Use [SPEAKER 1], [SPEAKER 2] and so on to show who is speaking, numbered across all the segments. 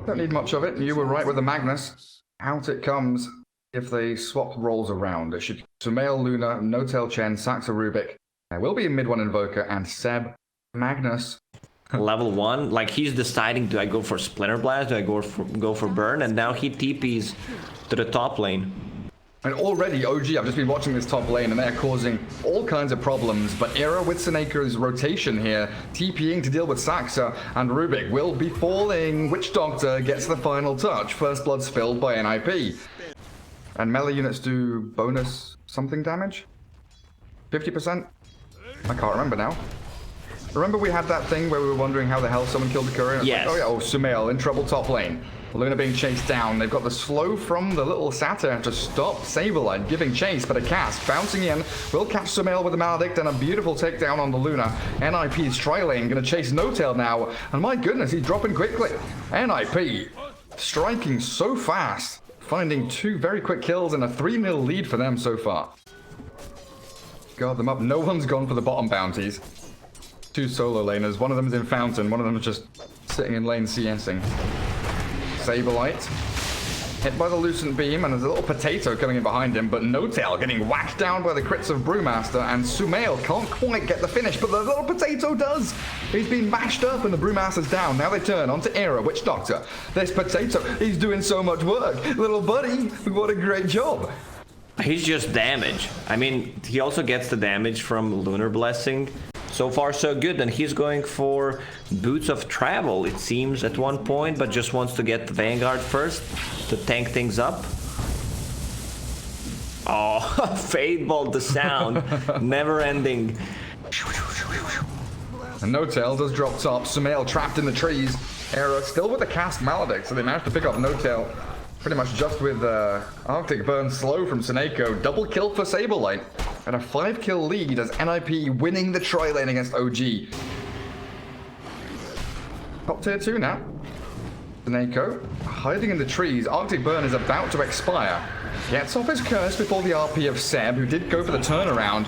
[SPEAKER 1] Don't need much of it. You were right with the Magnus. Out it comes if they swap roles around. It should be Sumail, Luna, No-Tail Chen, Saxa, Rubik. There will be a mid one Invoker and Seb, Magnus.
[SPEAKER 2] Level 1, like he's deciding, do I go for Splinter Blast, do I go for Burn, and now he TPs to the top lane.
[SPEAKER 1] And already OG, I've just been watching this top lane and they're causing all kinds of problems, but Era with Seneca's rotation here, TPing to deal with Saxa, and Rubik will be falling. Witch Doctor gets the final touch. First blood spilled by NIP. And melee units do bonus something damage? 50%? I can't remember now. Remember we had that thing where we were wondering how the hell someone killed the courier?
[SPEAKER 2] Yes.
[SPEAKER 1] Like, oh yeah, Sumail in trouble top lane. Luna being chased down. They've got the slow from the little Satyr to stop Saberlight giving chase, but a cast bouncing in will catch Sumail with a Maledict and a beautiful takedown on the Luna. NIP's tri-lane gonna chase No-Tail now, and my goodness, he's dropping quickly. NIP striking so fast, finding 2 very quick kills and a 3-0 lead for them so far. Guard them up. No one's gone for the bottom bounties. 2 solo laners. One of them is in Fountain. One of them is just sitting in lane CSing. Saberlight hit by the Lucent Beam, and there's a little potato coming in behind him, but No-Tail getting whacked down by the crits of Brewmaster, and Sumail can't quite get the finish, but the little potato does. He's been mashed up and the Brewmaster's down. Now they turn onto Era, Witch Doctor. This potato, he's doing so much work. Little buddy, what a great job.
[SPEAKER 2] He's just damage. I mean, he also gets the damage from Lunar Blessing. So far so good, and he's going for Boots of Travel, it seems, at one point, but just wants to get the Vanguard first to tank things up. Oh, Fadebolt the sound, never ending.
[SPEAKER 1] And No-Tail does drop top. Sumail trapped in the trees. Era still with the cast Maledict, so they managed to pick up No-Tail pretty much just with Arctic Burn slow from Seneko. Double kill for Saberlight. And a 5-kill lead as NIP winning the tri-lane against OG. Top tier 2 now. Seneko hiding in the trees. Arctic Burn is about to expire. Gets off his curse before the RP of Seb, who did go for the turnaround.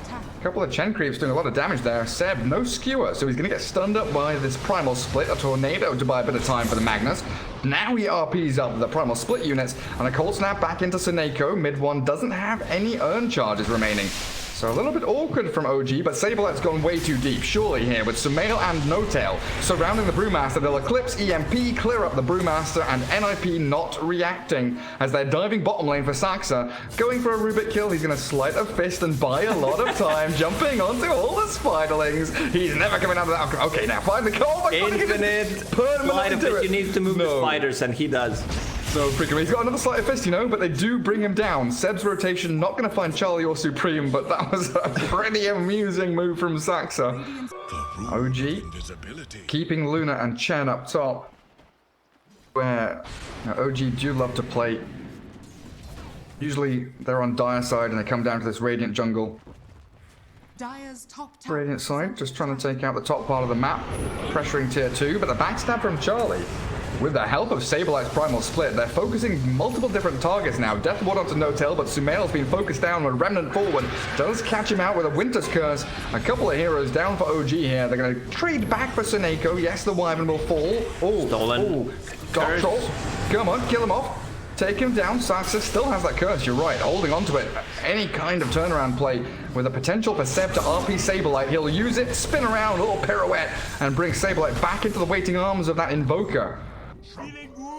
[SPEAKER 1] A couple of Chen creeps doing a lot of damage there. Seb, no skewer, so he's going to get stunned up by this Primal Split. A Tornado to buy a bit of time for the Magnus. Now he RPs up the Primal Split units, and a Cold Snap back into Seneko. Mid one doesn't have any urn charges remaining. So a little bit awkward from OG, but Saberlight's gone way too deep, surely here, with Sumail and No-Tail surrounding the Brewmaster. They'll Eclipse, EMP, clear up the Brewmaster, and NIP not reacting as they're diving bottom lane for Saxa. Going for a Rubik kill, he's going to sleight of fist and buy a lot of time, jumping onto all the Spiderlings. He's never coming out of that. Okay, now find the call.
[SPEAKER 2] Infinite sleight of fist. You need to move the spiders, and he does.
[SPEAKER 1] So freaking, he's got another sleight of fist, you know, but they do bring him down. Seb's rotation, not going to find Charlie or Supreme, but that was a pretty amusing move from Saxa. OG keeping Luna and Chen up top, where OG do love to play. Usually they're on Dire side and they come down to this Radiant jungle. Radiant side, just trying to take out the top part of the map, pressuring tier 2, but the backstab from Charlie. With the help of Saberlight's Primal Split, they're focusing multiple different targets now. Death Ward onto No-Tail, but Sumail's been focused down with Remnant forward. Does catch him out with a Winter's Curse. A couple of heroes down for OG here. They're going to trade back for Seneko. Yes, the Wyvern will fall. Oh,
[SPEAKER 2] stolen.
[SPEAKER 1] Dark Troll. Come on, kill him off. Take him down. Saxa still has that curse, you're right. Holding on to it. Any kind of turnaround play with a potential for Seb to RP Saberlight. He'll use it, spin around, a little pirouette, and bring Saberlight back into the waiting arms of that Invoker.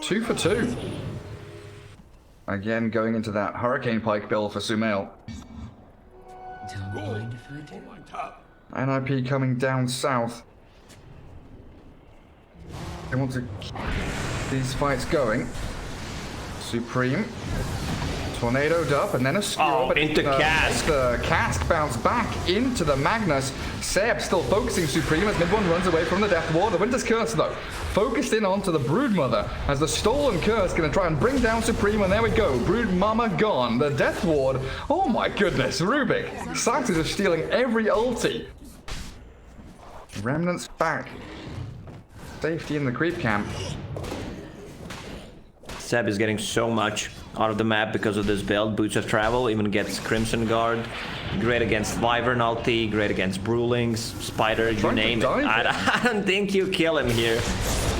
[SPEAKER 1] 2 for 2. Again, going into that Hurricane Pike build for Sumail. NIP coming down south. They want to keep these fights going. Supreme. Tornadoed up, and then a skewer, but
[SPEAKER 2] into cast.
[SPEAKER 1] The cast bounced back into the Magnus. Seb still focusing Supreme as mid one runs away from the Death Ward. The Winter's Curse, though, focused in onto the Broodmother as the stolen curse going to try and bring down Supreme, and there we go. Brood Mama gone. The Death Ward. Oh my goodness, Rubik. Sax is just stealing every ulti. Remnants back. Safety in the creep camp.
[SPEAKER 2] Seb is getting so much out of the map because of this build. Boots of Travel, even gets Crimson Guard. Great against Wyvern ulti, great against Brewlings, Spider, you name it. I don't think you kill him here.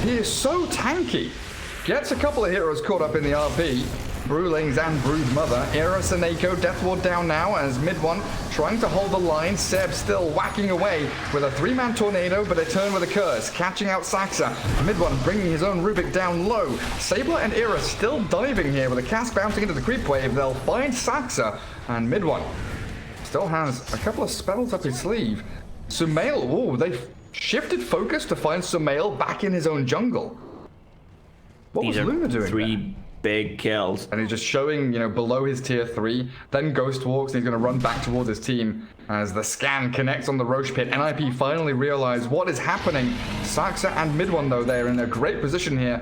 [SPEAKER 1] He is so tanky. Gets a couple of heroes caught up in the RP. Brewlings and Broodmother. Era, Seneko, Death Ward down now as mid one trying to hold the line. Seb still whacking away with a 3-man tornado, but they turn with a curse, catching out Saxa. Mid one bringing his own Rubik down low. Sabler and Era still diving here with a cast bouncing into the creep wave. They'll find Saxa, and mid one still has a couple of spells up his sleeve. Sumail, oh, they've shifted focus to find Sumail back in his own jungle. What was Luna doing
[SPEAKER 2] 3
[SPEAKER 1] there?
[SPEAKER 2] big kills.
[SPEAKER 1] And he's just showing, you know, below his tier 3. Then Ghost walks and he's going to run back towards his team as the scan connects on the Roche pit. NIP finally realize what is happening. Saxa and mid one, though, they're in a great position here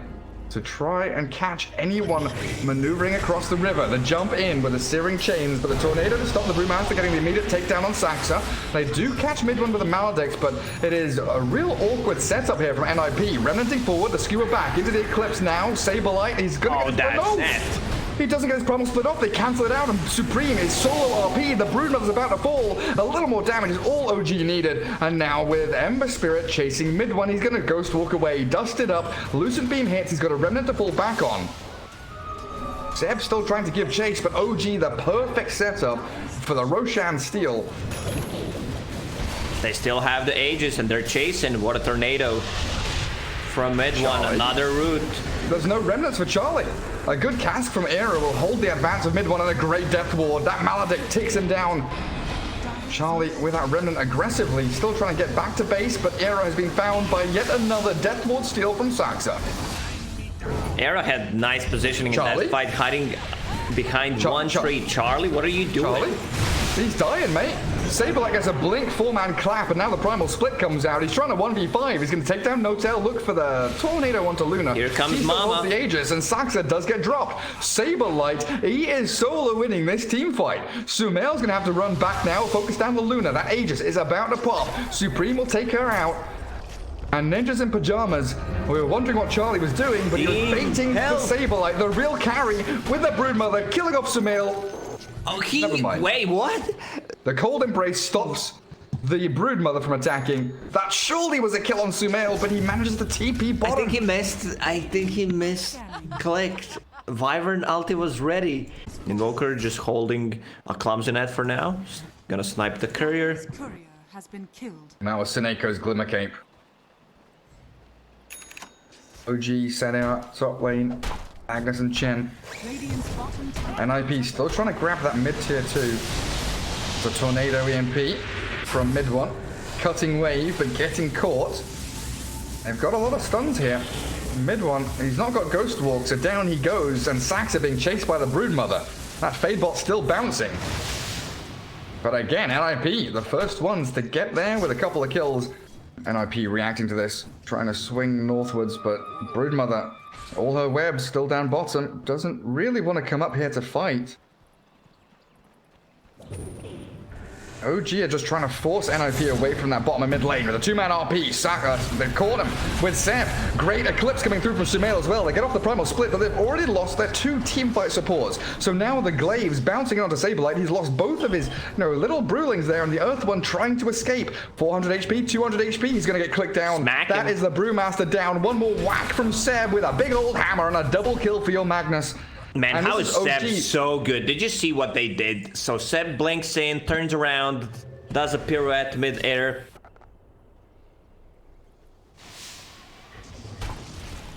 [SPEAKER 1] to try and catch anyone maneuvering across the river. The jump in with the searing chains, but the tornado to stop the Brewmaster getting the immediate takedown on Saxa. They do catch mid one with a Maledict, but it is a real awkward setup here from NIP. Remnanting forward, the skewer back into the Eclipse now. Saberlight, he's gonna get
[SPEAKER 2] that's it.
[SPEAKER 1] He doesn't get his primal split off, they cancel it out, and Supreme is solo RP. The Broodmother's about to fall. A little more damage is all OG needed. And now with Ember Spirit chasing mid one, he's gonna Ghost Walk away, dust it up. Lucent Beam hits, he's got a Remnant to fall back on. Zeb still trying to give chase, but OG the perfect setup for the Roshan steal.
[SPEAKER 2] They still have the Aegis and they're chasing. What a tornado from mid one, another route.
[SPEAKER 1] There's no remnants for Charlie. A good cask from Era will hold the advance of mid one and a great Death Ward. That Maledict takes him down. Charlie with that remnant aggressively, still trying to get back to base, but Era has been found by yet another Death Ward steal from Saxa.
[SPEAKER 2] Era had nice positioning
[SPEAKER 1] Charlie?
[SPEAKER 2] in that fight, hiding behind one tree. Charlie, what are you doing?
[SPEAKER 1] Charlie? He's dying, mate. Saberlight gets a blink 4-man clap, and now the primal split comes out. He's trying to 1v5. He's going to take down No-Tail, look for the tornado onto Luna.
[SPEAKER 2] Here comes
[SPEAKER 1] She
[SPEAKER 2] Mama.
[SPEAKER 1] the Aegis, and Saxa does get dropped. Saberlight, he is solo winning this team fight. Sumail's going to have to run back now, focus down the Luna. That Aegis is about to pop. Supreme will take her out. And Ninjas in Pyjamas, we were wondering what Charlie was doing, but he was baiting the Saberlight, the real carry, with the Broodmother, killing off Sumail.
[SPEAKER 2] Oh, wait, what?
[SPEAKER 1] The Cold Embrace stops the Broodmother from attacking. That surely was a kill on Sumail, but he manages to TP bottom.
[SPEAKER 2] I think he missed. Clicked. Wyvern ulti was ready. Invoker just holding a clumsy net for now. Gonna snipe the courier.
[SPEAKER 3] Courier has been killed.
[SPEAKER 1] Now with Seneco's Glimmer Cape. OG setting up top lane. Agnes and Chen. NIP still trying to grab that mid tier 2. It's a tornado EMP from mid one. Cutting wave, but getting caught. They've got a lot of stuns here. Mid one, he's not got Ghost Walk, so down he goes, and Saxa being chased by the Broodmother. That Fadebot still bouncing. But again, NIP, the first ones to get there with a couple of kills. NIP reacting to this, trying to swing northwards, but Broodmother, all her webs still down bottom, doesn't really want to come up here to fight. OG are just trying to force NIP away from that bottom of mid lane with a 2-man RP. Saka, they caught him with Seb. Great Eclipse coming through from Sumail as well. They get off the primal split, but they've already lost their 2 teamfight supports. So now the Glaives bouncing onto Saberlight. He's lost both of his, little Brewlings there, and the Earth one trying to escape. 400 HP, 200 HP. He's going to get clicked down. That is the Brewmaster down. One more whack from Seb with a big old hammer and a double kill for your Magnus.
[SPEAKER 2] Man, how is Seb so good? Did you see what they did? So Seb blinks in, turns around, does a pirouette mid-air.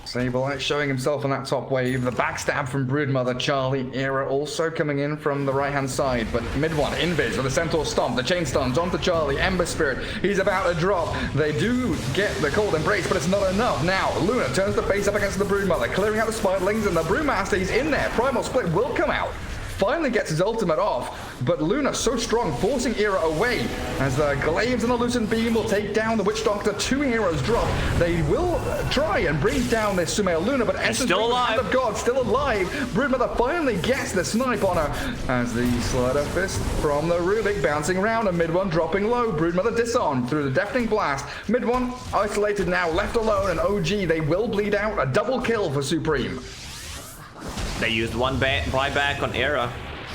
[SPEAKER 1] Saberlight showing himself on that top wave. The backstab from Broodmother. Charlie, Era also coming in from the right-hand side. But mid one, Invis with a Centaur Stomp. The chain stuns onto Charlie. Ember Spirit, he's about to drop. They do get the Cold Embrace, but it's not enough. Now, Luna turns the face up against the Broodmother, clearing out the Spiderlings, and the Brewmaster, he's in there. Primal Split will come out. Finally gets his ultimate off, but Luna so strong, forcing Era away as the Glaives and the Lucent Beam will take down the Witch Doctor. 2 heroes drop. They will try and bring down this Sumail Luna, but Essence
[SPEAKER 2] still alive.
[SPEAKER 1] Hand of God still alive. Broodmother finally gets the snipe on her as the Slider Fist from the Rubik bouncing around and mid one dropping low. Broodmother disarmed through the deafening blast. Mid one isolated now, left alone, and OG, they will bleed out. A double kill for Supreme.
[SPEAKER 2] They used one buyback on Era.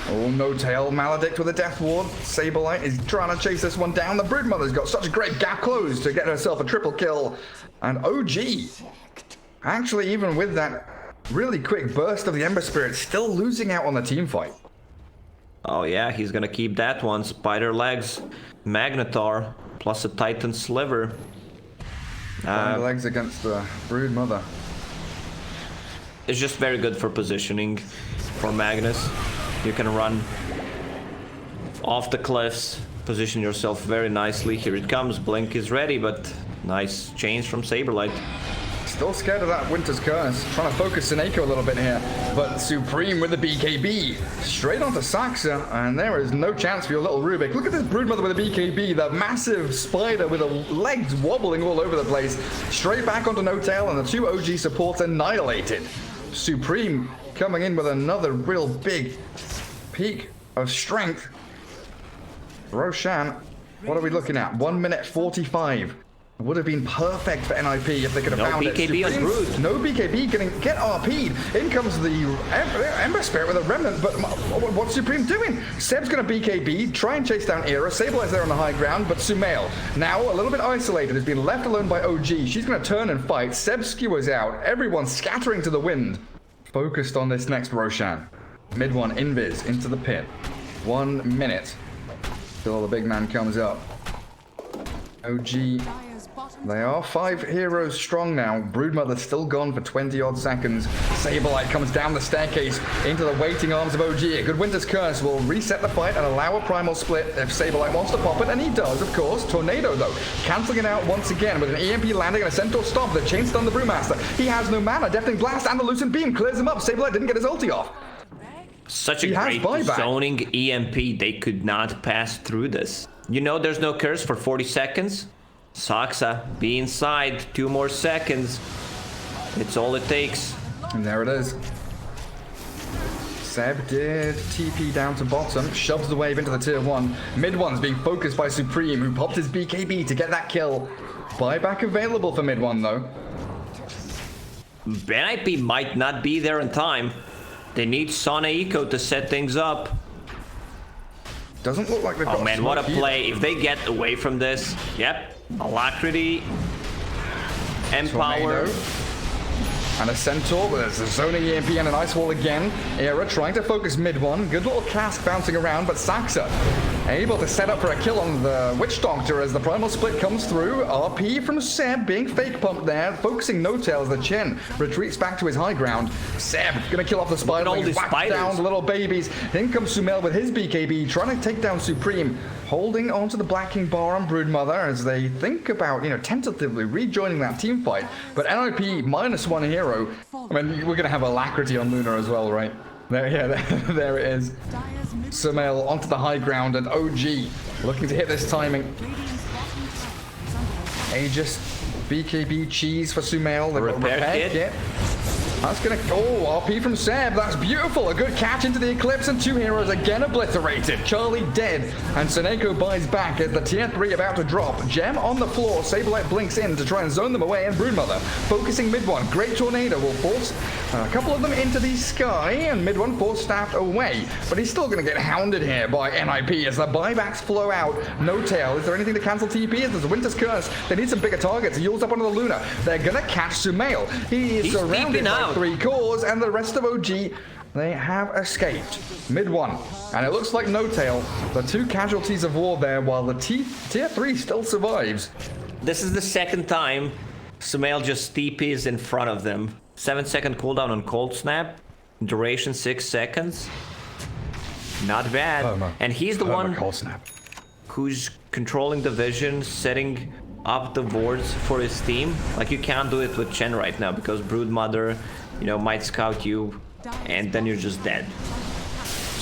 [SPEAKER 1] Oh, No-Tail, Maledict with a Death Ward. Saberlight is trying to chase this one down. The Broodmother's got such a great gap closed to get herself a triple kill. And OG, actually even with that Really quick burst of the Ember Spirit, still losing out on the team fight.
[SPEAKER 2] Oh yeah, he's gonna keep that one. Spider legs, Magnetar, plus a Titan sliver.
[SPEAKER 1] Legs against the Brood Mother.
[SPEAKER 2] It's just very good for positioning for Magnus. You can run off the cliffs, position yourself very nicely. Here it comes, Blink is ready, but nice change from Saberlight.
[SPEAKER 1] Still scared of that Winter's Curse. Trying to focus Seneko a little bit here. But Supreme with the BKB. Straight onto Saxa. And there is no chance for your little Rubik. Look at this Broodmother with a BKB. The massive spider with the legs wobbling all over the place. Straight back onto No Tail. And the two OG supports annihilated. Supreme coming in with another real big peak of strength. Roshan, what are we looking at? 1 minute 45. Would have been perfect for NIP if they could have found it.
[SPEAKER 2] No BKB on Brood.
[SPEAKER 1] No BKB gonna get RP'd. In comes the Ember Spirit with a Remnant, but what's Supreme doing? Seb's gonna BKB, try and chase down Era, stabilize there on the high ground, but Sumail, now a little bit isolated, has been left alone by OG. She's gonna turn and fight. Seb skewers out. Everyone's scattering to the wind. Focused on this next Roshan. Mid one, Invis, into the pit. 1 minute. Till the big man comes up. OG... They are 5 heroes strong now. Broodmother still gone for 20-odd seconds. Saberlight comes down the staircase into the waiting arms of OG. A good Winter's Curse will reset the fight and allow a primal split if Saberlight wants to pop it, and he does, of course. Tornado, though, cancelling it out once again with an EMP landing and a Centaur stomp. The chain stun the Brewmaster. He has no mana. Deafening Blast and the Lucent Beam clears him up. Saberlight didn't get his ulti off.
[SPEAKER 2] Such a great zoning EMP. They could not pass through this. You know there's no curse for 40 seconds? Saxa, be inside, 2 more seconds. It's all it takes.
[SPEAKER 1] And there it is. Seb did TP down to bottom, shoves the wave into the tier 1. Mid one's being focused by Supreme, who popped his BKB to get that kill. Buyback available for mid one, though.
[SPEAKER 2] NIP might not be there in time. They need Sona Eco to set things up.
[SPEAKER 1] Doesn't look like they've got...
[SPEAKER 2] Oh man, what a play. If they get away from this, yep. Alacrity, Empower,
[SPEAKER 1] and a Centaur, but there's a zoning EMP and an Ice Wall again. Era trying to focus mid one. Good little cask bouncing around, but Saxa able to set up for a kill on the Witch Doctor as the primal split comes through. RP from Seb being fake pumped there, focusing No Tail as the Chen retreats back to his high ground. Seb gonna kill off the spider, whack down the little babies. In comes Sumail with his BKB, trying to take down Supreme. Holding onto the Black King bar on Broodmother as they think about, tentatively rejoining that team fight. But NIP -1 hero. I mean, we're going to have Alacrity on Luna as well, right? There it is. Sumail onto the high ground and OG looking to hit this timing. Aegis, BKB cheese for Sumail. They've got repair kit. That's gonna... Oh, RP from Seb. That's beautiful. A good catch into the Eclipse and 2 heroes again obliterated. Charlie dead. And Seneko buys back as the tier 3 about to drop. Gem on the floor. Saberlight blinks in to try and zone them away. And Broodmother focusing mid one. Great Tornado will force a couple of them into the sky. And mid one force staffed away. But he's still gonna get hounded here by NIP as the buybacks flow out. No Tail. Is there anything to cancel TP? There's a Winter's Curse. They need some bigger targets. Yule's up onto the Luna. They're gonna catch Sumail. He's surrounded by 3 cores, and the rest of OG, they have escaped. Mid one, and it looks like No Tail, the 2 casualties of war there, while the tier 3 still survives.
[SPEAKER 2] This is the second time Sumail just TPs in front of them. 7-second cooldown on Cold Snap, duration 6 seconds. Not bad. And he's the one who's controlling the vision, setting up the wards for his team. Like, you can't do it with Chen right now because Broodmother, might scout you and then you're just dead.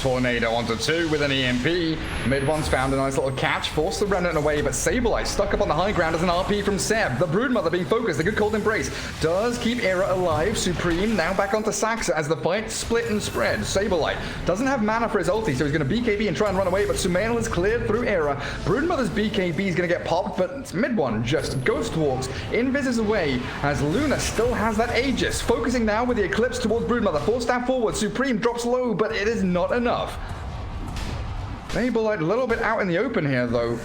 [SPEAKER 1] Tornado onto 2 with an EMP. Mid one's found a nice little catch, forced the Remnant away, but Saberlight stuck up on the high ground as an RP from Seb. The Broodmother being focused, a good cold embrace does keep Era alive. Supreme now back onto Saxa as the fight split and spread. Saberlight doesn't have mana for his ulti, so he's going to BKB and try and run away, but Sumail is cleared through Era. Broodmother's BKB is going to get popped, but mid one just ghost walks, invises away as Luna still has that Aegis. Focusing now with the Eclipse towards Broodmother. 4 stab forward, Supreme drops low, but it is not enough. Saberlight a little bit out in the open here, though.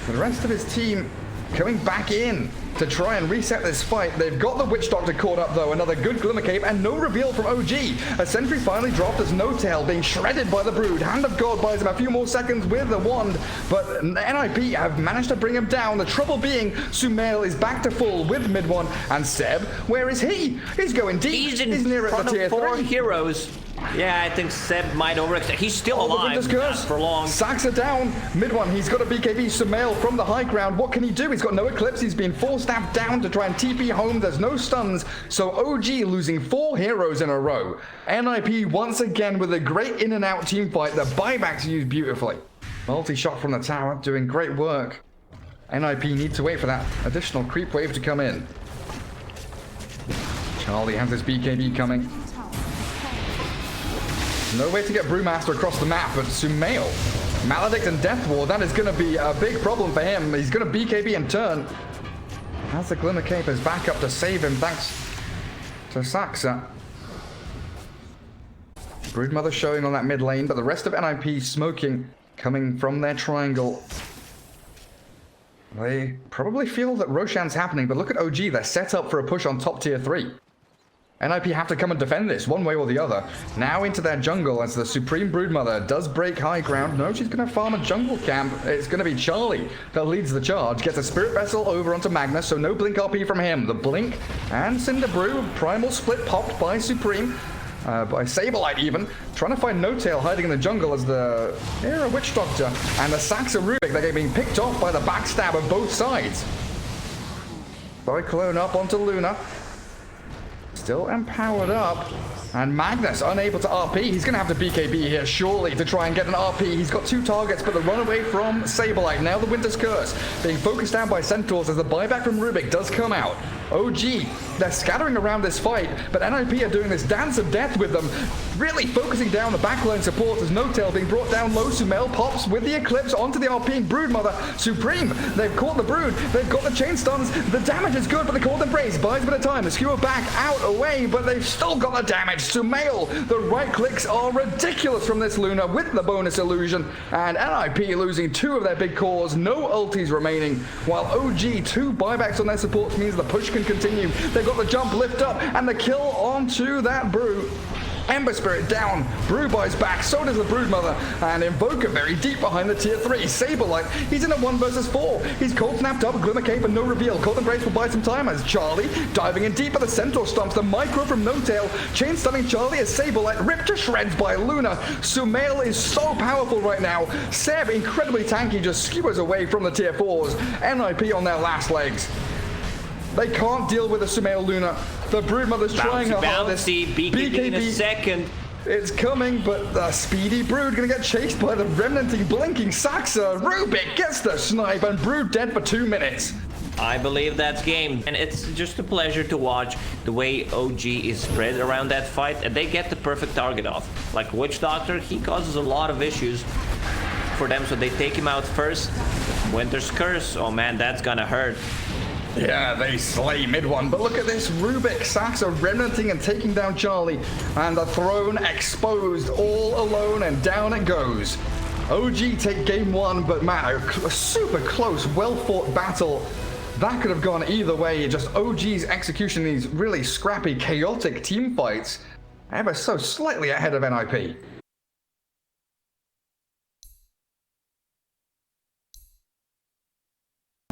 [SPEAKER 1] The rest of his team coming back in. to try and reset this fight. They've got the Witch Doctor caught up though. Another good Glimmer Cape and no reveal from OG. A sentry finally dropped as No Tail being shredded by the Brood. Hand of God buys him a few more seconds with the wand, but NIP have managed to bring him down. The trouble being, Sumail is back to full with mid one, and Seb, where is he? He's going deep.
[SPEAKER 2] He's
[SPEAKER 1] near
[SPEAKER 2] front
[SPEAKER 1] at the tier
[SPEAKER 2] of 4
[SPEAKER 1] 3.
[SPEAKER 2] heroes. Yeah, I think Seb might overextend. He's still alive, not for long.
[SPEAKER 1] Sacks are down. Mid one, he's got a BKB Sumail from the high ground. What can he do? He's got no Eclipse. He's been force-stabbed down to try and TP home. There's no stuns. So OG losing 4 heroes in a row. NIP once again with a great in and out team fight. The buybacks used beautifully. Multi-shot from the tower, doing great work. NIP need to wait for that additional creep wave to come in. Charlie has his BKB coming. No way to get Brewmaster across the map, but Sumail, Maledict and Death Ward, that is going to be a big problem for him. He's going to BKB in turn. Has the Glimmer Cape as backup to save him, thanks to Saxa. Broodmother showing on that mid lane, but the rest of NIP smoking, coming from their triangle. They probably feel that Roshan's happening, but look at OG, they're set up for a push on top tier 3. NIP have to come and defend this one way or the other. Now into their jungle as the Supreme Broodmother does break high ground. No, she's going to farm a jungle camp. It's going to be Charlie that leads the charge. Gets a Spirit Vessel over onto Magnus, so no Blink RP from him. The Blink and Cinder Brew. Primal Split popped by Supreme. By Sableye even. Trying to find No Tail hiding in the jungle as the Era Witch Doctor. And the Saxa Rubik, they're being picked off by the backstab of both sides. Cyclone up onto Luna. Still empowered up. And Magnus unable to RP. He's going to have to BKB here, surely, to try and get an RP. He's got 2 targets, but the runaway from Sableye. Now the Winter's Curse being focused down by Centaurs as the buyback from Rubik does come out. OG, they're scattering around this fight, but NIP are doing this dance of death with them, really focusing down the backline support as No Tail being brought down low. Sumail pops with the Eclipse onto the RPing Broodmother. Supreme, they've caught the Brood, they've got the chain stuns, the damage is good, but the Cold Embrace buys a bit of time. The skewer back out, away, but they've still got the damage. Sumail, the right clicks are ridiculous from this Luna with the bonus illusion, and NIP losing 2 of their big cores, no ultis remaining, while OG 2 buybacks on their supports means the push can continue. They've got the jump lift up and the kill onto that Brew. Ember Spirit down, Brew buys back, so does the Broodmother, and Invoker very deep behind the tier 3. Sableye, he's in a 1 versus 4. He's cold snapped up, Glimmer Cape and no reveal. Cold Embrace will buy some time as Charlie diving in deep at the Centaur stomps, the micro from No Tail, chain stunning Charlie as Sableye ripped to shreds by Luna. Sumail is so powerful right now. Seb, incredibly tanky, just skewers away from the tier 4s. NIP on their last legs. They can't deal with the Sumail Luna. The Broodmother's trying her hardest.
[SPEAKER 2] BKB in a second.
[SPEAKER 1] It's coming, but the speedy Brood gonna get chased by the remnanting, blinking Saxa. Rubik gets the snipe, and Brood dead for 2 minutes.
[SPEAKER 2] I believe that's game. And it's just a pleasure to watch the way OG is spread around that fight, and they get the perfect target off. Like Witch Doctor, he causes a lot of issues for them, so they take him out first. Winter's Curse, oh man, that's gonna hurt.
[SPEAKER 1] Yeah, they slay mid one, but look at this. Rubik, Saxa remnanting and taking down Charlie, and the throne exposed all alone, and down it goes. OG take game 1, but man, a super close, well-fought battle. That could have gone either way. Just OG's execution in these really scrappy, chaotic team fights, ever so slightly ahead of NIP.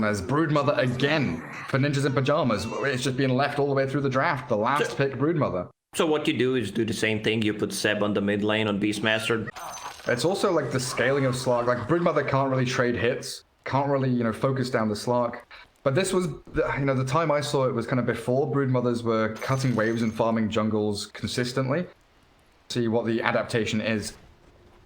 [SPEAKER 1] As Broodmother again for Ninjas in Pyjamas. It's just been left all the way through the draft. The last pick, Broodmother.
[SPEAKER 2] So what you do is do the same thing. You put Seb on the mid lane on Beastmaster.
[SPEAKER 1] It's also like the scaling of Slark. Like Broodmother can't really trade hits. Can't really, focus down the Slark. But this was, the time I saw it was kind of before Broodmothers were cutting waves and farming jungles consistently. See what the adaptation is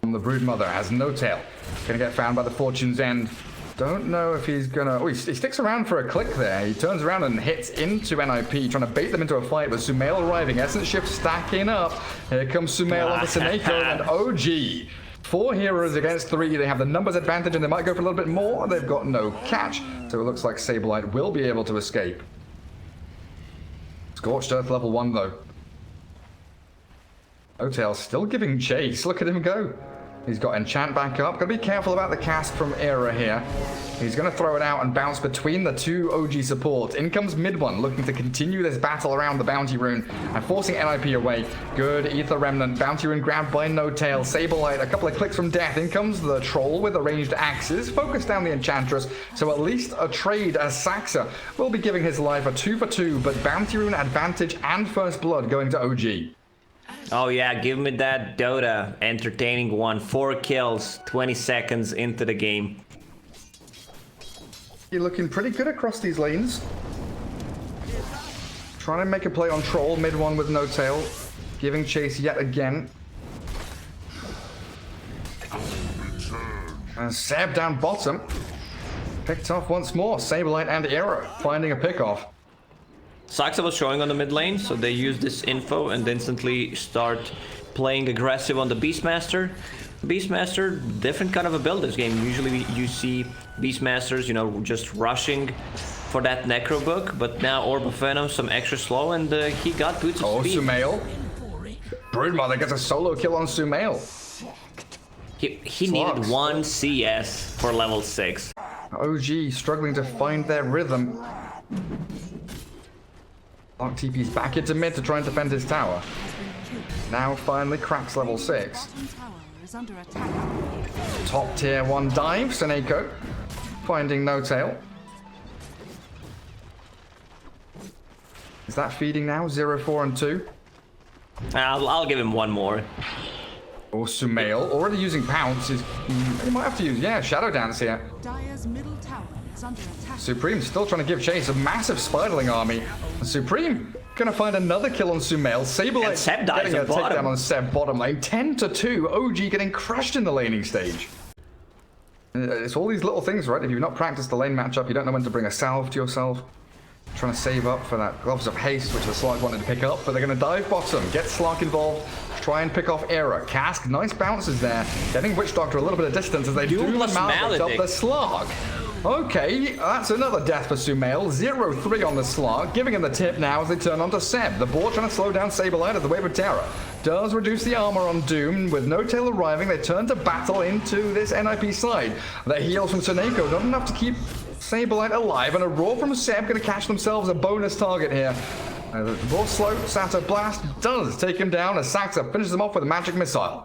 [SPEAKER 1] from the Broodmother as No Tail. Gonna get found by the Fortune's End. Don't know if he's gonna... Oh, he sticks around for a click there. He turns around and hits into NIP, trying to bait them into a fight, but Sumail arriving. Essence Shift stacking up. Here comes Sumail onto Seneko and OG. 4 heroes against 3. They have the numbers advantage and they might go for a little bit more. They've got no catch, so it looks like Sableye will be able to escape. Scorched Earth level 1 though. No Tail still giving chase. Look at him go. He's got enchant back up. Gotta be careful about the cast from Era here. He's going to throw it out and bounce between the two OG supports. In comes mid one, looking to continue this battle around the Bounty Rune and forcing NIP away. Good Ether Remnant. Bounty Rune grabbed by No Tail. Saberlight, a couple of clicks from death. In comes the Troll with the ranged axes. Focus down the Enchantress. So at least a trade as Saxa will be giving his life a 2 for 2, but Bounty Rune advantage and first blood going to OG.
[SPEAKER 2] Oh yeah, give me that Dota entertaining one. 4 kills, 20 seconds into the game.
[SPEAKER 1] You're looking pretty good across these lanes. Trying to make a play on Troll, mid one with No Tail. Giving chase yet again. And Seb down bottom. Picked off once more. Saberlight and Arrow finding a pick off.
[SPEAKER 2] Saxa was showing on the mid lane, so they use this info and instantly start playing aggressive on the Beastmaster. Beastmaster, different kind of a build this game. Usually you see Beastmasters, you know, just rushing for that Necro book, but now Orb of Venom, some extra slow, and he got boots of speed.
[SPEAKER 1] Sumail. Broodmother gets a solo kill on Sumail.
[SPEAKER 2] He needed 1 CS for level 6.
[SPEAKER 1] OG struggling to find their rhythm. Lark TP's back into mid to try and defend his tower. Now finally cracks level 6.
[SPEAKER 3] Under attack.
[SPEAKER 1] Top tier 1 dive, Seneko finding No Tail. Is that feeding now? 0, 4, and 2.
[SPEAKER 2] I'll give him 1 more.
[SPEAKER 1] Or Sumail, already using Pounce. He might have to use, Shadow Dance here.
[SPEAKER 3] Dire's middle tower is under attack.
[SPEAKER 1] Supreme still trying to give chase, a massive Spiderling army. Supreme gonna find another kill on Sumail. Saberlight getting a takedown on Seb bottom lane. 10 to 2. OG getting crushed in the laning stage. It's all these little things, right? If you've not practiced the lane matchup, you don't know when to bring a salve to yourself. Trying to save up for that Gloves of Haste, which the Slark wanted to pick up, but they're going to dive bottom, get Slark involved, try and pick off Era. Cask, nice bounces there, getting Witch Doctor a little bit of distance as they do the Maledict up the Slark. Okay, that's another death for Sumail. 0-3 on the Slark, giving him the tip now as they turn onto Seb. The board trying to slow down Saberlight as the Wave of Terror does reduce the armor on Doom. With No Tail arriving, they turn to battle into this NIP side. The heals from Seneko, not enough to keep Saberlight alive, and a roar from Seb going to catch themselves a bonus target here. The raw slow, Sato Blast does take him down as Saxa finishes him off with a magic missile.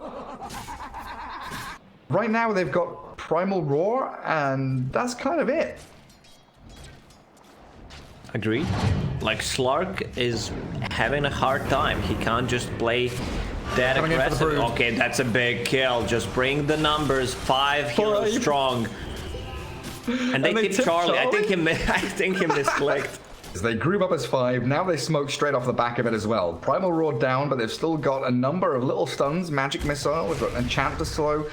[SPEAKER 1] Right now they've got Primal Roar, and that's kind of it.
[SPEAKER 2] Agreed. Like, Slark is having a hard time. He can't just play that aggressive. Okay, that's a big kill. Just bring the numbers. 5 heroes strong. And they tip Charlie. I think he misclicked.
[SPEAKER 1] They group up as 5. Now they smoke straight off the back of it as well. Primal Roar down, but they've still got a number of little stuns. Magic Missile with an enchant to slow.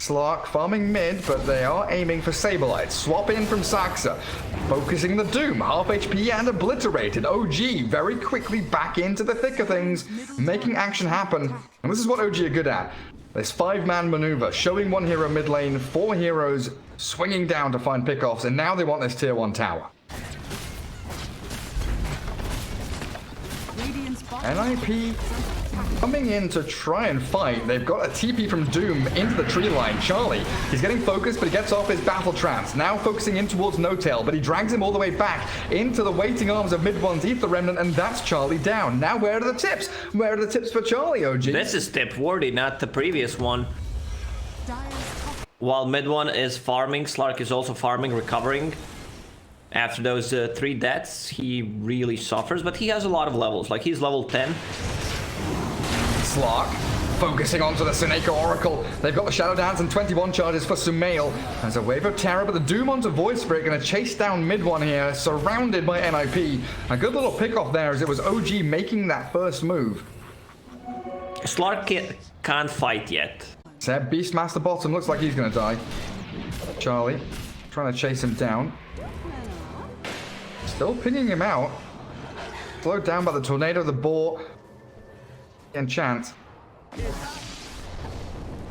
[SPEAKER 1] Slark farming mid, but they are aiming for Saberlight. Swap in from Saxa. Focusing the Doom. Half HP and obliterated. OG very quickly back into the thick of things, making action happen. And this is what OG are good at. This 5-man maneuver, showing 1 hero mid lane, 4 heroes swinging down to find pickoffs, and now they want this tier 1 tower. NIP coming in to try and fight. They've got a TP from Doom into the tree line. Charlie, he's getting focused, but he gets off his battle trance. Now focusing in towards No Tail, but he drags him all the way back into the waiting arms of mid one's Ether Remnant, and that's Charlie down. Now where are the tips? Where are the tips for Charlie, OG?
[SPEAKER 2] This is tip worthy, not the previous one. While mid one is farming, Slark is also farming, recovering. After those 3 deaths, he really suffers, but he has a lot of levels. Like, he's level 10.
[SPEAKER 1] Slark focusing onto the Seneko Oracle. They've got the Shadow Dance and 21 charges for Sumail. There's a Wave of Terror, but the Doom onto Void Spirit going to chase down mid one here, surrounded by NIP. A good little pick off there as it was OG making that first move.
[SPEAKER 2] Slark can't fight yet.
[SPEAKER 1] Seb, Beastmaster bottom, looks like he's going to die. Charlie trying to chase him down. Still pinging him out. Slowed down by the Tornado, the Boar, enchant.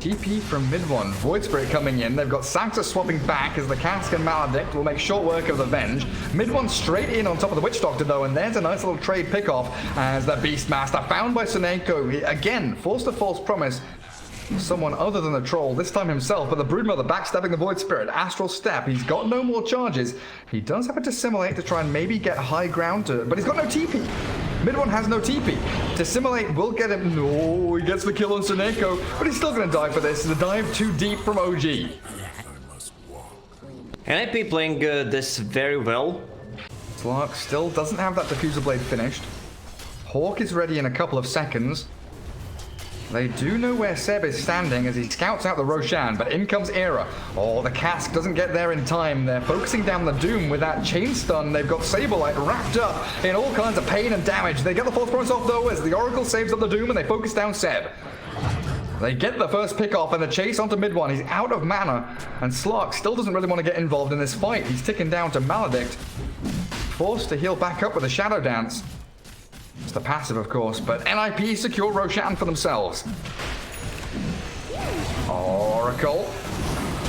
[SPEAKER 1] TP from mid one. Void Spirit coming in. They've got Saxa swapping back as the Cask and Maledict will make short work of the Venge. Mid one straight in on top of the Witch Doctor though, and there's a nice little trade pickoff as the Beastmaster found by Seneko. Again, forced a false promise. someone other than the troll, this time himself, but the Broodmother backstabbing the Void Spirit. Astral Step, he's got no more charges. He does have a Dissimulate to try and maybe get high ground to, but he's got no TP. Mid one has no TP. Dissimulate will get him. No, he gets the kill on Suneko, but he's still going to die for this. The dive too deep from OG.
[SPEAKER 2] NIP playing this very well.
[SPEAKER 1] Slark still doesn't have that Diffuser Blade finished. Hawk is ready in a couple of seconds. They do know where Seb is standing as he scouts out the Roshan, but in comes Era. Oh, the cask doesn't get there in time. They're focusing down the Doom with that chain stun. They've got Saberlight wrapped up in all kinds of pain and damage. They get the False Promise off though as the Oracle saves up the Doom and they focus down Seb. They get the first pick off and the chase onto mid one. He's out of mana and Slark still doesn't really want to get involved in this fight. He's ticking down to Maledict. Forced to heal back up with a Shadow Dance. It's the passive, of course, but NIP secure Roshan for themselves. Oracle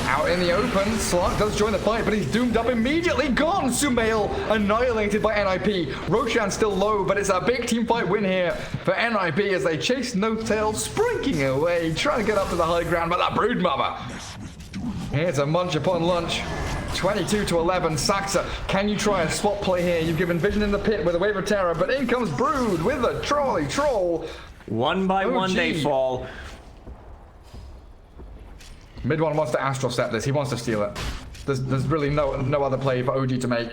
[SPEAKER 1] out in the open. Slark does join the fight, but he's doomed up immediately. Gone! Sumail annihilated by NIP. Roshan still low, but it's a big team fight win here for NIP as they chase No Tail, sprinking away, trying to get up to the high ground, but that Broodmother. Here's a munch upon lunch. 22 to 11, Saxa, can you try a swap play here? You've given Vision in the pit with a Wave of Terror, but in comes Brood with a trolley troll.
[SPEAKER 2] One by one they fall.
[SPEAKER 1] Mid one wants to Astral Step this, he wants to steal it. There's really no other play for OG to make.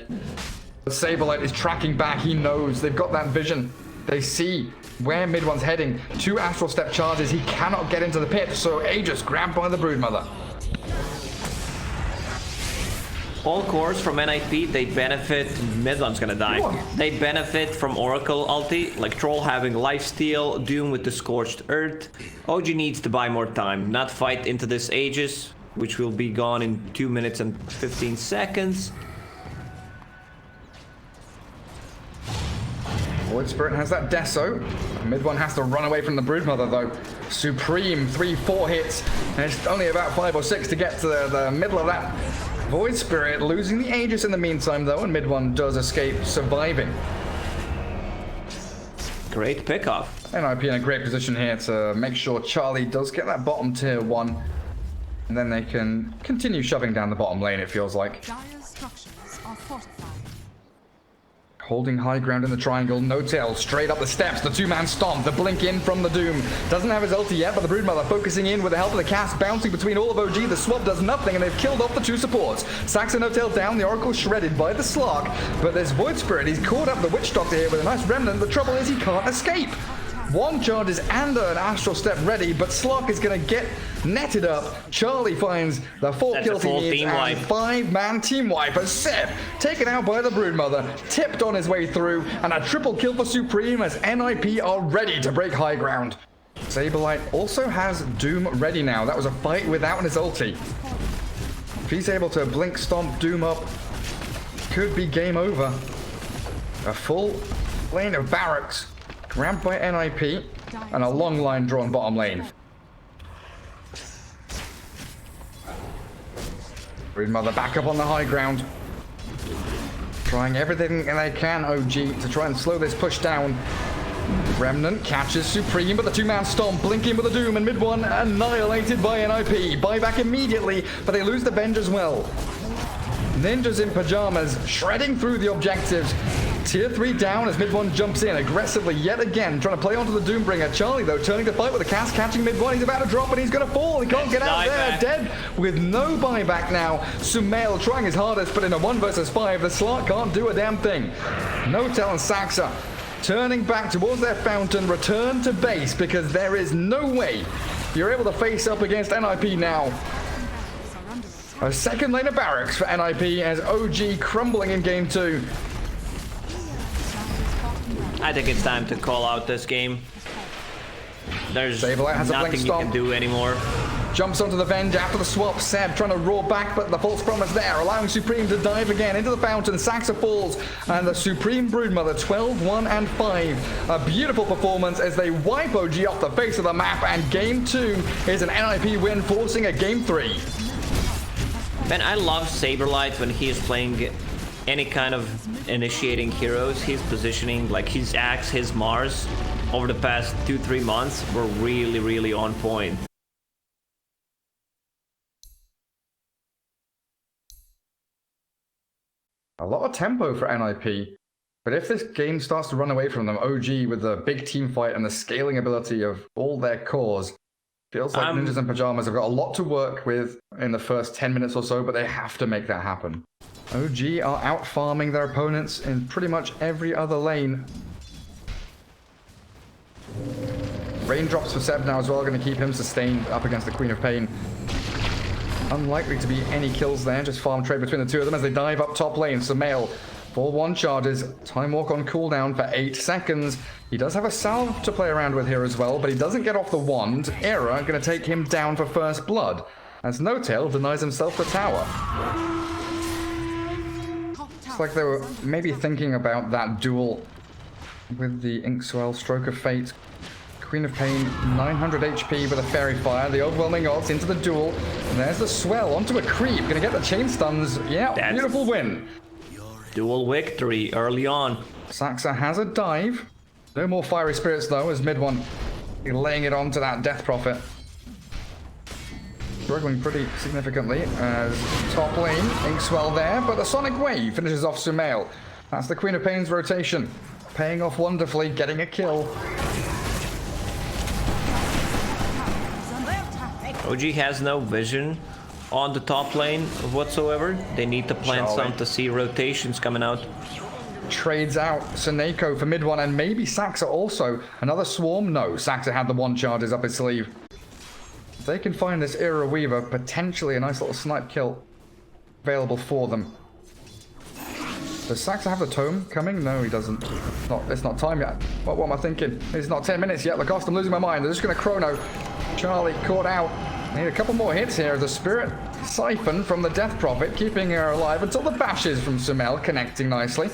[SPEAKER 1] The Saberlight is tracking back, he knows, they've got that vision. They see where mid one's heading. 2 Astral Step charges, he cannot get into the pit, so Aegis grabbed by the Broodmother.
[SPEAKER 2] All cores from NIP, they benefit. Midland's gonna die.
[SPEAKER 1] What?
[SPEAKER 2] They benefit from Oracle ulti, like Troll having Lifesteal, Doom with the Scorched Earth. OG needs to buy more time, not fight into this Aegis, which will be gone in 2 minutes and 15 seconds.
[SPEAKER 1] Void Spirit has that Deso. Mid one has to run away from the Broodmother though. Supreme, 3-4 hits. And it's only about 5 or 6 to get to the middle of that. Void Spirit losing the Aegis in the meantime though, and mid one does escape surviving.
[SPEAKER 2] Great pickoff.
[SPEAKER 1] NIP in a great position here to make sure Charlie does get that bottom tier 1. And then they can continue shoving down the bottom lane, it feels like.
[SPEAKER 3] Dire's structures are fortified.
[SPEAKER 1] Holding high ground in the triangle, No Tail straight up the steps, the 2-man stomp, the blink in from the Doom. Doesn't have his ulti yet, but the Broodmother focusing in with the help of the cast, bouncing between all of OG. The swap does nothing, and they've killed off the 2 supports. Sax and No Tail down, the Oracle shredded by the Slark, but there's Void Spirit. He's caught up the Witch Doctor here with a nice remnant. The trouble is he can't escape. 1 charges and an Astral Step ready, but Slark is going to get netted up. Charlie finds the 4 kills he needs and 5-man team wipe as Seb taken out by the Broodmother, tipped on his way through, and a triple kill for Supreme as NIP are ready to break high ground. Saberlight also has Doom ready now. That was a fight without his ulti. If he's able to blink stomp Doom up, could be game over. A full lane of barracks. Ramped by NIP, and a long line drawn bottom lane. Broodmother back up on the high ground. Trying everything they can, OG, to try and slow this push down. Remnant catches Supreme, but the 2-man stomp, blinking with a Doom, and mid one annihilated by NIP. Buyback immediately, but they lose the Venge as well. Ninjas in Pyjamas, shredding through the objectives. Tier 3 down as mid one jumps in aggressively yet again, trying to play onto the Doombringer. Charlie, though, turning to fight with the cast, catching mid one. He's about to drop, and he's going to fall. He can't get out there. Dead with no buyback now. Sumail trying his hardest, but in a 1 versus 5, the Slark can't do a damn thing. No Tail and Saxa turning back towards their fountain, return to base, because there is no way you're able to face up against NIP now. A second lane of barracks for NIP as OG crumbling in game 2.
[SPEAKER 2] I think it's time to call out this game. There's nothing you can do anymore.
[SPEAKER 1] Jumps onto the Venge after the swap. Seb trying to roar back, but the false promise there, allowing Supreme to dive again into the fountain. Saxa falls, and the Supreme Broodmother 12, 1, and 5. A beautiful performance as they wipe OG off the face of the map, and game 2 is an NIP win, forcing a game 3.
[SPEAKER 2] Man, I love Saberlight when he is playing any kind of initiating heroes. His positioning, like his Axe, his Mars, over the past 2-3 months were really on point.
[SPEAKER 1] A lot of tempo for NIP. But if this game starts to run away from them, OG with the big team fight and the scaling ability of all their cores, feels like Ninjas in Pyjamas have got a lot to work with in the first 10 minutes or so, but they have to make that happen. OG are out farming their opponents in pretty much every other lane. Raindrops for Seb now as well, going to keep him sustained up against the Queen of Pain. Unlikely to be any kills there, just farm trade between the two of them as they dive up top lane. Sumail, 4-1 charges, Time Walk on cooldown for 8 seconds. He does have a salve to play around with here as well, but he doesn't get off the wand. Era going to take him down for first blood, as No-Tail denies himself the tower. It's like they were maybe thinking about that duel with the Inkswell Stroke of Fate. Queen of Pain, 900 HP with a Fairy Fire. The overwhelming odds into the duel. And there's the swell onto a creep. Gonna get the chain stuns. Yeah, that's beautiful win.
[SPEAKER 2] Duel victory early on.
[SPEAKER 1] Saxa has a dive. No more Fiery Spirits though, as mid one laying it onto that Death Prophet. Struggling pretty significantly as top lane, Inkswell there, but the Sonic Wave finishes off Sumail. That's the Queen of Pain's rotation. Paying off wonderfully, getting a kill.
[SPEAKER 2] OG has no vision on the top lane whatsoever. They need to plant some to see rotations coming out.
[SPEAKER 1] Trades out Seneko for mid one, and maybe Saxa also. Another swarm? No, Saxa had the 1 charges up his sleeve. If they can find this Era Weaver, potentially a nice little snipe kill available for them. Does Saxa have the tome coming? No, he doesn't. It's not time yet. What am I thinking? It's not 10 minutes yet. Lacoste, I'm losing my mind. They're just going to chrono. Charlie caught out. Need a couple more hits here. The Spirit Siphon from the Death Prophet, keeping her alive until the bashes from Sumail connecting nicely.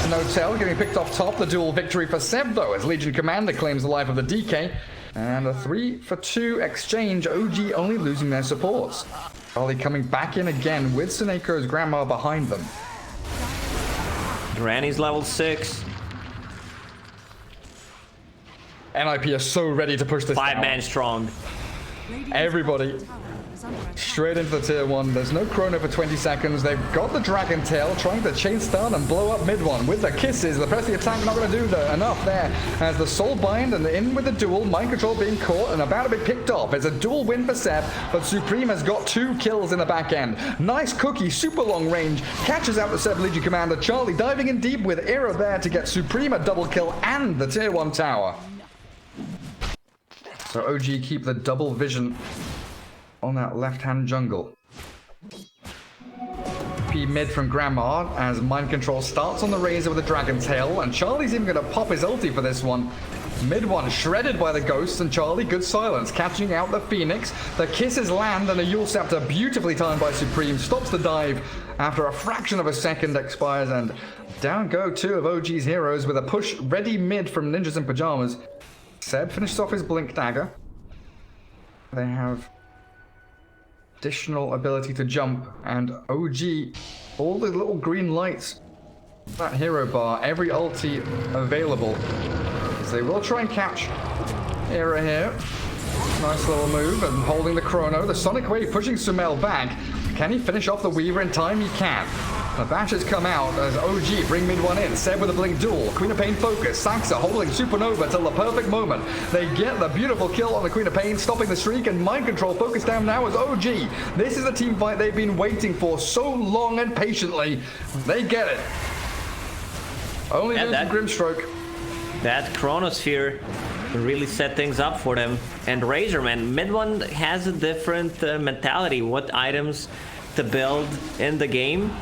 [SPEAKER 1] No-Tail getting picked off top. The duel victory for Seb, though, as Legion Commander claims the life of the DK. And a 3-for-2 exchange. OG only losing their supports. Charlie coming back in again with Seneko's grandma behind them.
[SPEAKER 2] Granny's level 6.
[SPEAKER 1] NIP are so ready to push this
[SPEAKER 2] 5-man strong.
[SPEAKER 1] Everybody straight into the tier 1. There's no chrono for 20 seconds. They've got the Dragon Tail trying to chain stun and blow up mid one with the kisses. The press the attack not going to do enough there as the soul bind and in with the duel. Mind control being caught and about to be picked off. It's a dual win for Seb, but Supreme has got 2 kills in the back end. Nice cookie, super long range, catches out the Seb Legion Commander. Charlie diving in deep with Era there to get Supreme a double kill and the tier 1 tower. So OG keep the double vision on that left-hand jungle. P mid from Grandma as Mind Control starts on the Razor with a Dragon Tail, and Charlie's even going to pop his ulti for this one. Mid one shredded by the Ghosts, and Charlie, good silence, catching out the Phoenix. The kisses land, and a Yule Scepter beautifully timed by Supreme stops the dive after a fraction of a second expires, and down go 2 of OG's heroes with a push ready mid from Ninjas in Pyjamas. Seb finishes off his Blink Dagger. They have additional ability to jump, and OG, all the little green lights, that hero bar, every ulti available. So they will try and catch Era here. Nice little move, and holding the chrono. The Sonic Wave pushing Sumail back. Can he finish off the Weaver in time? He can. The bashes come out as OG bring mid one in. Seb with a blink duel. Queen of Pain focus. Saxa holding Supernova till the perfect moment. They get the beautiful kill on the Queen of Pain, stopping the streak, and Mind Control focus down now as OG. This is the team fight they've been waiting for so long and patiently. They get it. Only losing Grimstroke.
[SPEAKER 2] That Chronosphere really set things up for them. And Razorman, mid one has a different mentality. What items to build in the game?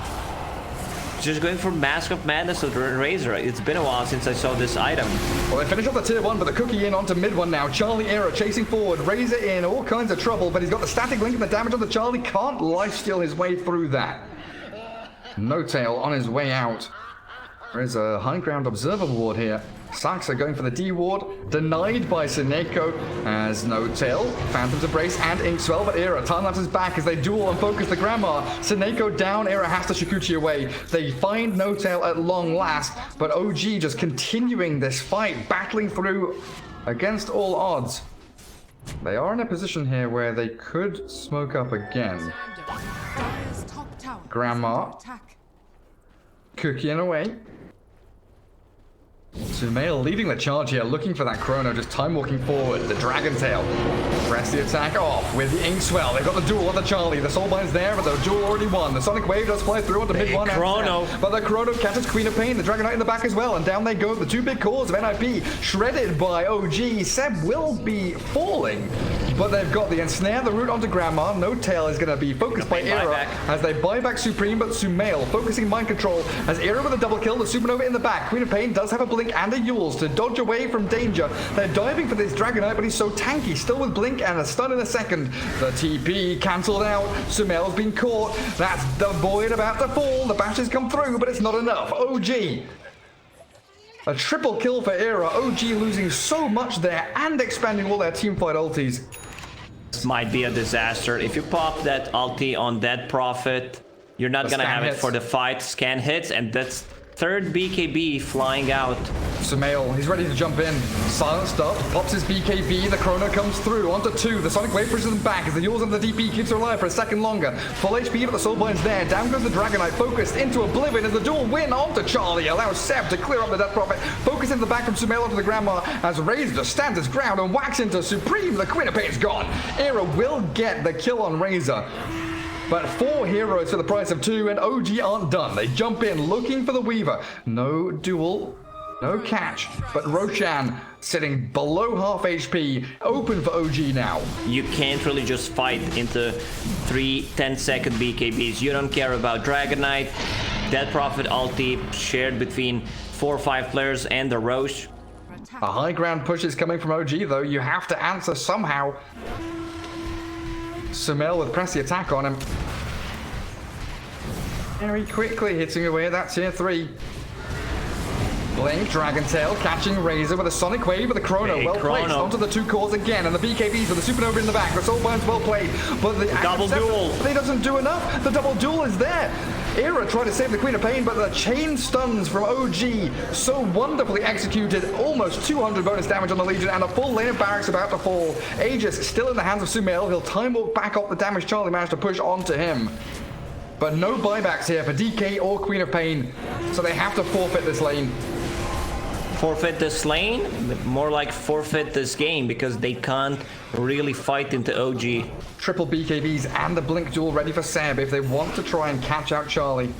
[SPEAKER 2] Just going for Mask of Madness with Razor. It's been a while since I saw this item.
[SPEAKER 1] Well, they finish off the tier 1, but the cookie in onto mid one now. Charlie Era chasing forward. Razor in, all kinds of trouble, but he's got the static link and the damage on the Charlie. Can't lifesteal his way through that. No-Tail on his way out. There is a high ground observer ward here. Saxa going for the D ward, denied by Seneko as No-Tail, Phantom's Embrace and Inkswell, but Era time lapses back as they duel and focus the Grandma. Seneko down, Era has to Shikuchi away. They find No-Tail at long last, but OG just continuing this fight, battling through against all odds. They are in a position here where they could smoke up again. Grandma Cooking away. Sumail leading the charge here, looking for that chrono, just time walking forward. The Dragon Tail. Press the attack off with the Inkswell. They've got the duel on the Charlie. The Soulbind's there, but the duel already won. The Sonic Wave does fly through onto mid one.
[SPEAKER 2] Chrono.
[SPEAKER 1] But the Chrono catches Queen of Pain, the Dragonite in the back as well, and down they go. The two big cores of NIP shredded by OG. Seb will be falling, but they've got the ensnare, the root onto Grandma. No Tail is going to be focused by Era as they buy back Supreme, but Sumail focusing mind control as Era with a double kill. The Supernova in the back. Queen of Pain does have a blink and a Yules to dodge away from danger. They're diving for this Dragonite, but he's so tanky. Still with blink and a stun in a second. The TP cancelled out. Sumail's been caught. That's the Void about to fall. The bashes come through, but it's not enough. OG. A triple kill for Era. OG losing so much there and expanding all their teamfight ultis.
[SPEAKER 2] This might be a disaster. If you pop that ulti on Dead Prophet, you're not gonna have it for the fight. Scan hits, and that's third BKB flying out.
[SPEAKER 1] Sumail, he's ready to jump in. Silent stop, pops his BKB, the Chrono comes through, onto 2. The Sonic Wave pushes him back as the Yules and the DP keeps her alive for a second longer. Full HP, but the Soulbind's there. Down goes the Dragonite, focused into Oblivion as the dual win onto Charlie. Allows Seb to clear up the Death Prophet. Focus into the back from Sumail onto the Grandma as Razor stands his ground and whacks into Supreme. The Queen of Pain's gone. Era will get the kill on Razor. But 4 heroes for the price of 2, and OG aren't done. They jump in looking for the Weaver. No duel, no catch, but Roshan sitting below half HP, open for OG now.
[SPEAKER 2] You can't really just fight into 3 10-second BKBs. You don't care about Dragonite, Dead Prophet ulti shared between 4 or 5 players and the Roche.
[SPEAKER 1] A high ground push is coming from OG though. You have to answer somehow. Sumail with press the attack on him. Very quickly hitting away at that tier 3. Blink, Dragon Tail, catching Razor with a Sonic Wave with a Chrono. Well placed onto the 2 cores again, and the BKBs with the Supernova in the back. The Soulbind's well played, but the
[SPEAKER 2] double duel.
[SPEAKER 1] He doesn't do enough. The double duel is there. Era tried to save the Queen of Pain, but the chain stuns from OG so wonderfully executed. Almost 200 bonus damage on the Legion, and a full lane of barracks about to fall. Aegis still in the hands of Sumail. He'll time walk back up the damage Charlie managed to push onto him. But no buybacks here for DK or Queen of Pain, so they have to forfeit this lane.
[SPEAKER 2] Forfeit this lane? More like forfeit this game, because they can't really fight into OG.
[SPEAKER 1] Triple BKBs and the Blink duel ready for Seb if they want to try and catch out Charlie.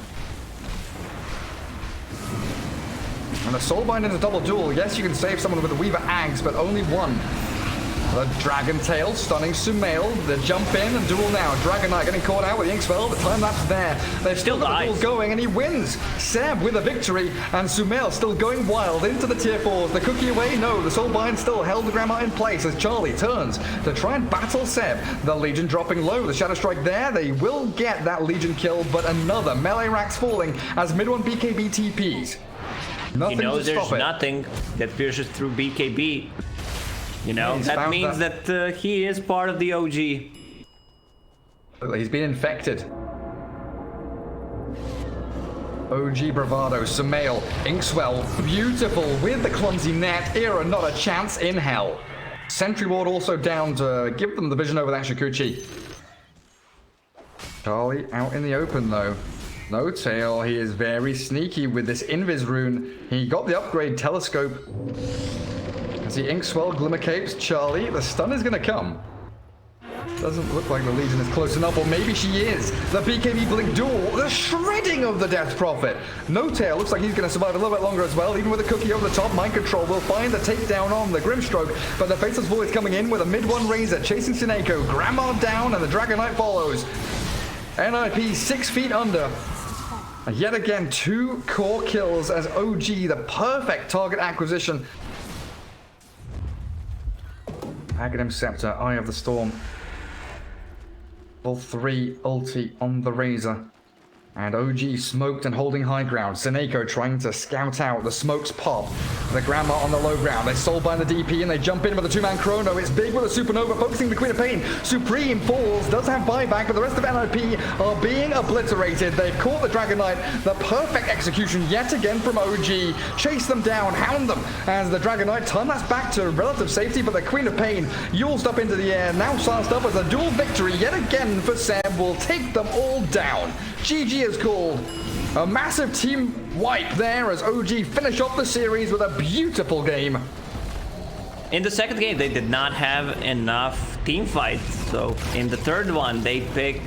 [SPEAKER 1] And the Soulbind in a double duel. Yes, you can save someone with the Weaver Ags, but only one. The Dragon Tail stunning Sumail. The jump in and duel now. Dragonite getting caught out with the Inkswell. The time lapse there. They've still got the duel going, and he wins. Seb with a victory, and Sumail still going wild into the tier 4s. The cookie away? No. The Soulbind still held the Grandma in place as Charlie turns to try and battle Seb. The Legion dropping low. The Shadow Strike there. They will get that Legion kill, but another melee racks falling as mid 1 BKB TPs. Nothing
[SPEAKER 2] to stop it.
[SPEAKER 1] There's
[SPEAKER 2] nothing that pierces through BKB. You know, that means that he is part of the OG.
[SPEAKER 1] He's been infected. OG Bravado, Sumail, Inkswell, beautiful with the clumsy net. Era, not a chance in hell. Sentry Ward also down to give them the vision over that Shikuchi. Charlie out in the open though. No tail, he is very sneaky with this Invis rune. He got the upgrade Telescope. As the Inkswell Glimmer Capes Charlie, the stun is going to come. Doesn't look like the Legion is close enough, or maybe she is. The BKB Blink duel, the shredding of the Death Prophet. No tail, looks like he's going to survive a little bit longer as well, even with a cookie over the top. Mind Control will find the takedown on the Grimstroke, but the Faceless Void is coming in with a mid 1 Razor, chasing Sineko. Grandma down, and the Dragonite follows. NIP 6 feet under. And yet again, 2 core kills as OG, the perfect target acquisition. Aghanim Scepter, Eye of the Storm. Level 3 ulti on the Razor. And OG smoked and holding high ground. Sineko trying to scout out. The smokes pop. The Grandma on the low ground. They Soulbind the DP and they jump in with a 2-man Chrono. It's big with a Supernova, focusing the Queen of Pain. Supreme falls, does have buyback, but the rest of NIP are being obliterated. They've caught the Dragonite. The perfect execution yet again from OG. Chase them down, hound them. As the Dragonite time that's back to relative safety, but the Queen of Pain yuled up into the air. Now silenced up as a dual victory yet again for Seb will take them all down. GG is called. A massive team wipe there as OG finish off the series with a beautiful game.
[SPEAKER 2] In the second game, they did not have enough team fights, so in the third one, they pick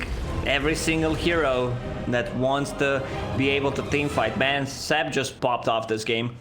[SPEAKER 2] every single hero that wants to be able to team fight. Man, Sap just popped off this game.